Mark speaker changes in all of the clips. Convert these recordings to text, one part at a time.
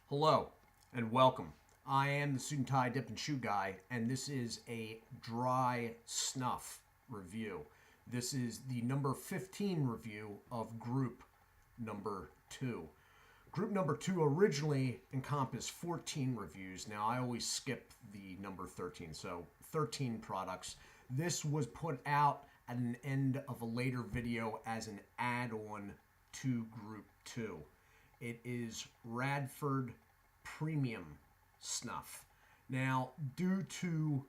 Speaker 1: Hello and welcome. I am the Suit&Tie Dip&ChewGuy, and this is a dry snuff review. This is the number 15 review of group number 2. Group number 2 originally encompassed 14 reviews. Now I always skip the number 13, so 13 products. This was put out at an end of a later video as an add-on to group 2. It is Radford Premium Snuff. Now, due to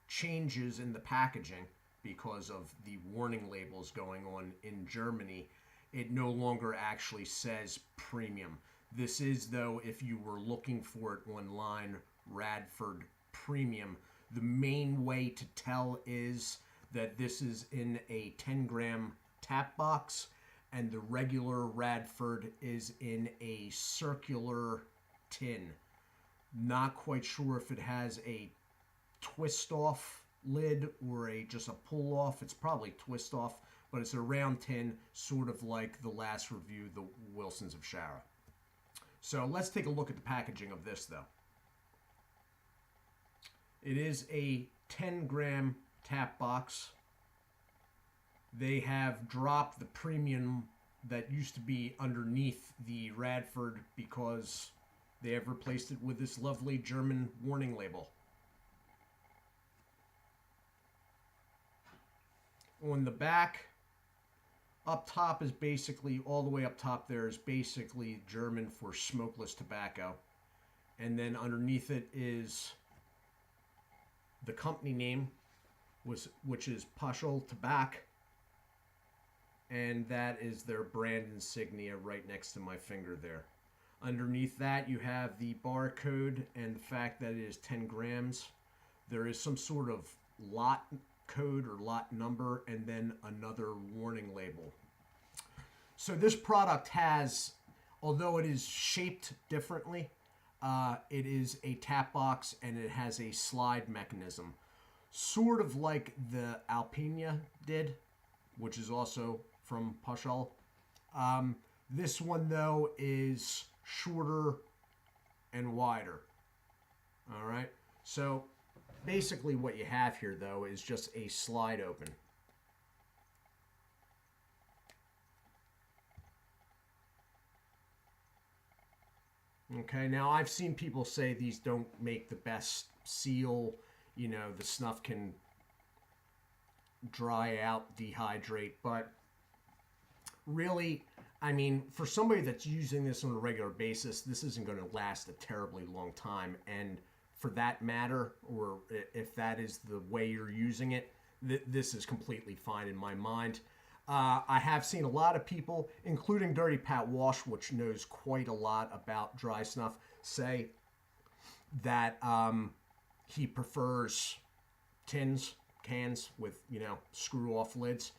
Speaker 1: changes in the packaging because of the warning labels going on in Germany, it no longer actually says premium. This is, though, if you were looking for it online, Radford Premium. The main way to tell is that this is in a 10-gram tap box, and the regular Radford is in a circular tin. Not quite sure if it has a twist off lid or just a pull off. It's probably twist off, but it's a round tin, sort of like the last review, the Wilsons of Shara. So let's take a look at the packaging of this, though. It is a 10-gram tap box. They have dropped the premium that used to be underneath the Radford because they have replaced it with this lovely German warning label. On the back, up top is basically, all the way up top there is basically German for smokeless tobacco. And then underneath it is the company name, which is Paschal Tobacco. And that is their brand insignia right next to my finger there. Underneath that, you have the barcode and the fact that it is 10 grams. There is some sort of lot code or lot number, and then another warning label. So this product has, although it is shaped differently, it is a tap box and it has a slide mechanism. Sort of like the Alpina did, which is also from Paschal. This one, though, is shorter and wider. All right. So basically what you have here, though, is just a slide open. Okay. Now, I've seen people say these don't make the best seal. You know, the snuff can dry out, dehydrate, but really, I mean, for somebody that's using this on a regular basis, this isn't going to last a terribly long time. And for that matter, or if that is the way you're using it, this is completely fine in my mind. I have seen a lot of people, including Dirty Pat Walsh, which knows quite a lot about dry snuff, say that he prefers tins, cans with, screw-off lids.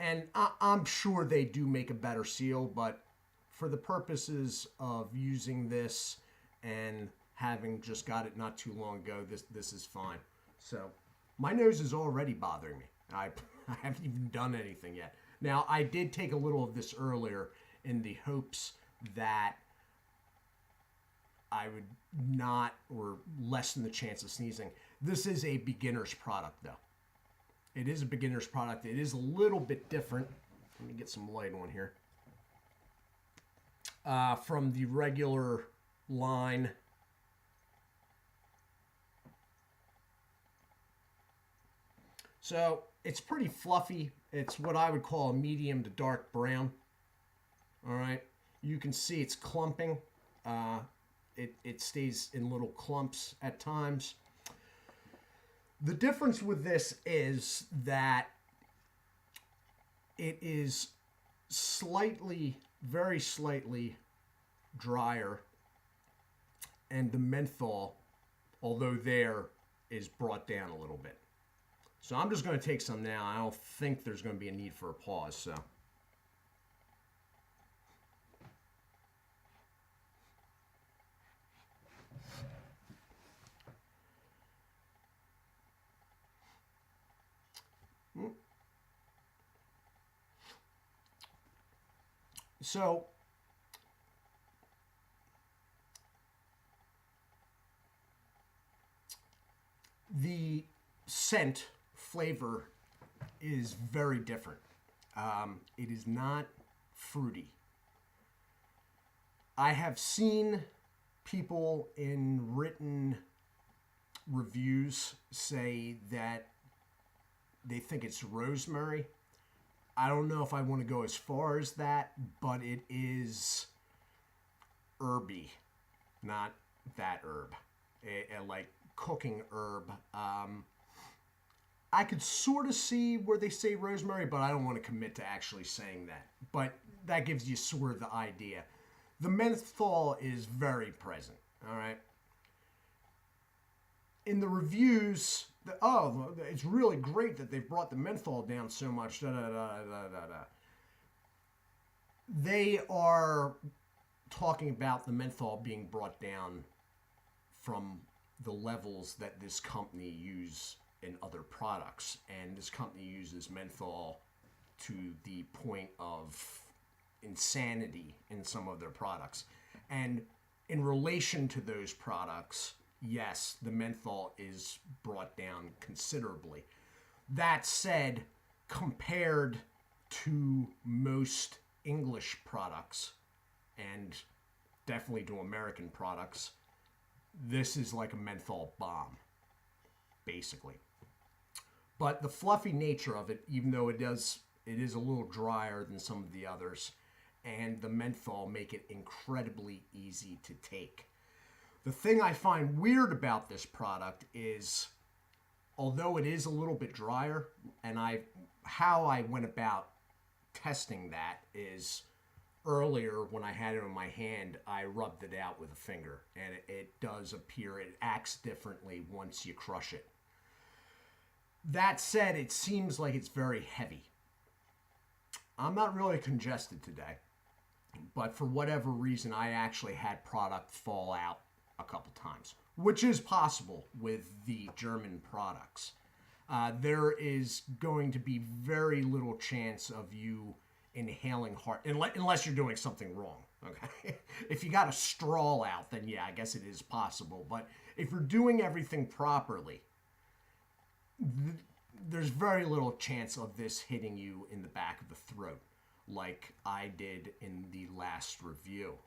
Speaker 1: And I'm sure they do make a better seal, but for the purposes of using this and having just got it not too long ago, this is fine. So my nose is already bothering me. I haven't even done anything yet. Now, I did take a little of this earlier in the hopes that I would not or lessen the chance of sneezing. This is a beginner's product, though. It is a beginner's product. It is a little bit different. Let me get some light on here. From the regular line. So it's pretty fluffy. It's what I would call a medium to dark brown. All right. You can see it's clumping. It stays in little clumps at times. The difference with this is that it is slightly, very slightly drier, and the menthol, although there, is brought down a little bit. So I'm just going to take some now. I don't think there's going to be a need for a pause, so. So scent, flavor is very different. It is not fruity. I have seen people in written reviews say that they think it's rosemary. I don't know if I want to go as far as that, but it is herby, not that herb. Like cooking herb. I could sort of see where they say rosemary, but I don't want to commit to actually saying that. But that gives you sort of the idea. The menthol is very present, all right? In the reviews, it's really great that they've brought the menthol down so much. They are talking about the menthol being brought down from the levels that this company use in other products. And this company uses menthol to the point of insanity in some of their products. And in relation to those products, yes, the menthol is brought down considerably. That said, compared to most English products, and definitely to American products, this is like a menthol bomb, basically. But the fluffy nature of it, even though it is a little drier than some of the others, and the menthol make it incredibly easy to take. The thing I find weird about this product is, although it is a little bit drier, and how I went about testing that is, earlier when I had it in my hand, I rubbed it out with a finger, and it does appear, it acts differently once you crush it. That said, it seems like it's very heavy. I'm not really congested today, but for whatever reason, I actually had product fall out a couple times, which is possible with the German products. There is going to be very little chance of you inhaling hard, unless you're doing something wrong, okay? If you got a straw out, then yeah, I guess it is possible. But if you're doing everything properly, there's very little chance of this hitting you in the back of the throat, like I did in the last review.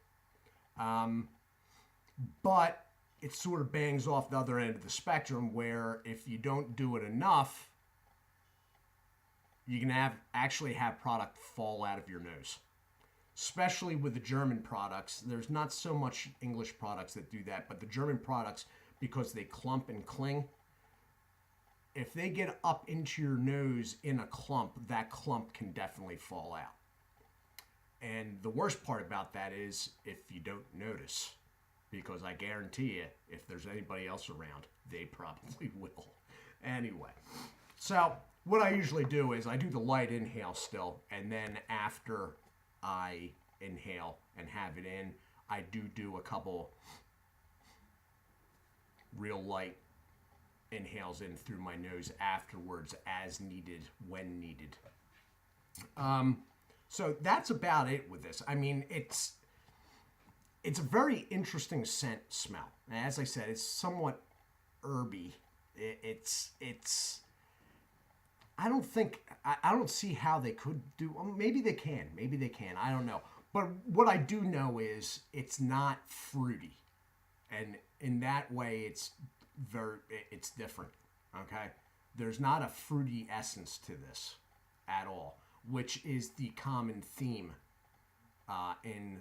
Speaker 1: But it sort of bangs off the other end of the spectrum, where if you don't do it enough, you can actually have product fall out of your nose. Especially with the German products. There's not so much English products that do that, but the German products, because they clump and cling, if they get up into your nose in a clump, that clump can definitely fall out. And the worst part about that is if you don't notice, because I guarantee you, if there's anybody else around, they probably will. Anyway, so what I usually do is I do the light inhale still, and then after I inhale and have it in, I do a couple real light inhales in through my nose afterwards, as needed, when needed. So that's about it with this. I mean, it's a very interesting scent smell. And as I said, it's somewhat herby. It's I don't see how they could do. Well, maybe they can. I don't know. But what I do know is it's not fruity, and in that way, it's different. Okay, there's not a fruity essence to this at all, which is the common theme in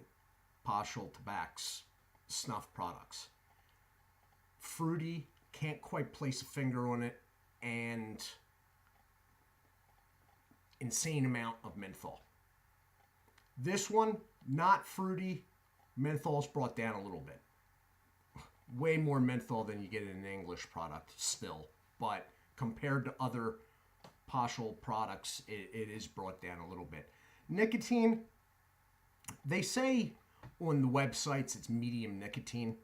Speaker 1: Paschal Tabac's snuff products. Fruity, can't quite place a finger on it, and insane amount of menthol. This one, not fruity. Menthol's brought down a little bit. Way more menthol than you get in an English product still, but compared to other Paschal products, it is brought down a little bit. Nicotine, they say on the websites it's medium nicotine.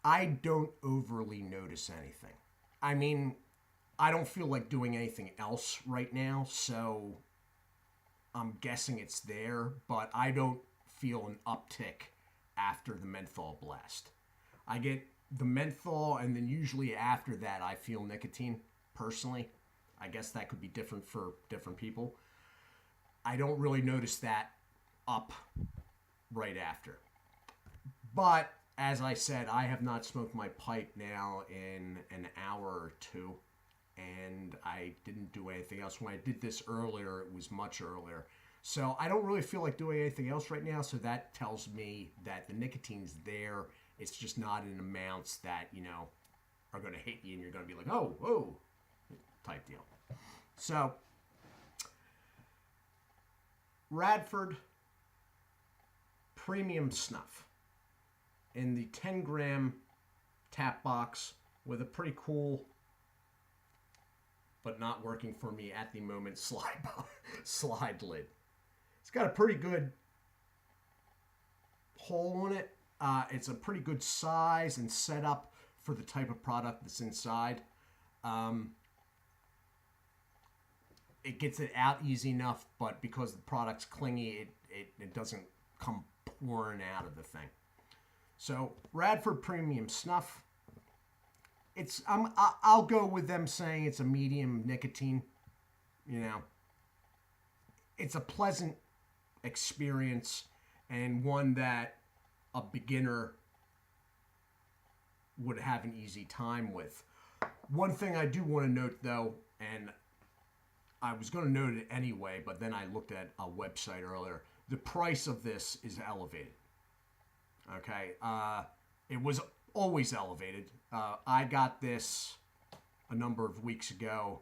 Speaker 1: I don't overly notice anything. I mean, I don't feel like doing anything else right now, so I'm guessing it's there, but I don't feel an uptick after the menthol blast. I get the menthol, and then usually after that, I feel nicotine personally. I guess that could be different for different people. I don't really notice that up right after. But as I said, I have not smoked my pipe now in an hour or two, and I didn't do anything else. When I did this earlier, it was much earlier. So I don't really feel like doing anything else right now. So that tells me that the nicotine's there. It's just not in amounts that, are going to hit you and you're going to be like, oh, whoa, type deal. So Radford Premium Snuff in the 10-gram tap box with a pretty cool, but not working for me at the moment, slide lid. It's got a pretty good hole in it. It's a pretty good size and setup for the type of product that's inside. It gets it out easy enough, but because the product's clingy, it doesn't come pouring out of the thing. So Radford Premium Snuff. I'll go with them saying it's a medium nicotine. It's a pleasant experience and one that a beginner would have an easy time with. One thing I do want to note though, and I was going to note it anyway, but then I looked at a website earlier. The price of this is elevated. Okay, it was always elevated. I got this a number of weeks ago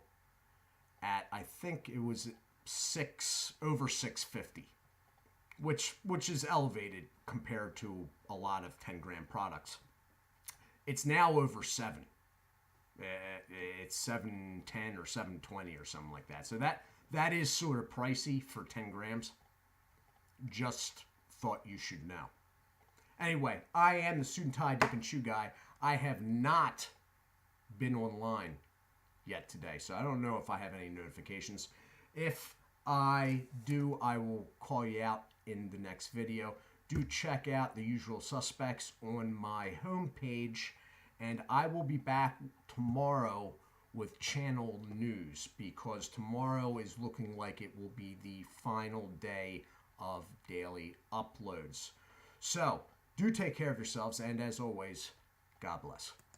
Speaker 1: at, I think it was over $6.50, which is elevated compared to a lot of 10-gram products. It's now over $7. It's $7.10 or $7.20 or something like that. So that is sort of pricey for 10 grams. Just thought you should know. Anyway, I am the Suit&Tie Dip&Chew Guy. I have not been online yet today, so I don't know if I have any notifications. If I do, I will call you out in the next video. Do check out the usual suspects on my homepage, and I will be back tomorrow with channel news, because tomorrow is looking like it will be the final day of daily uploads. So, do take care of yourselves, and as always, God bless.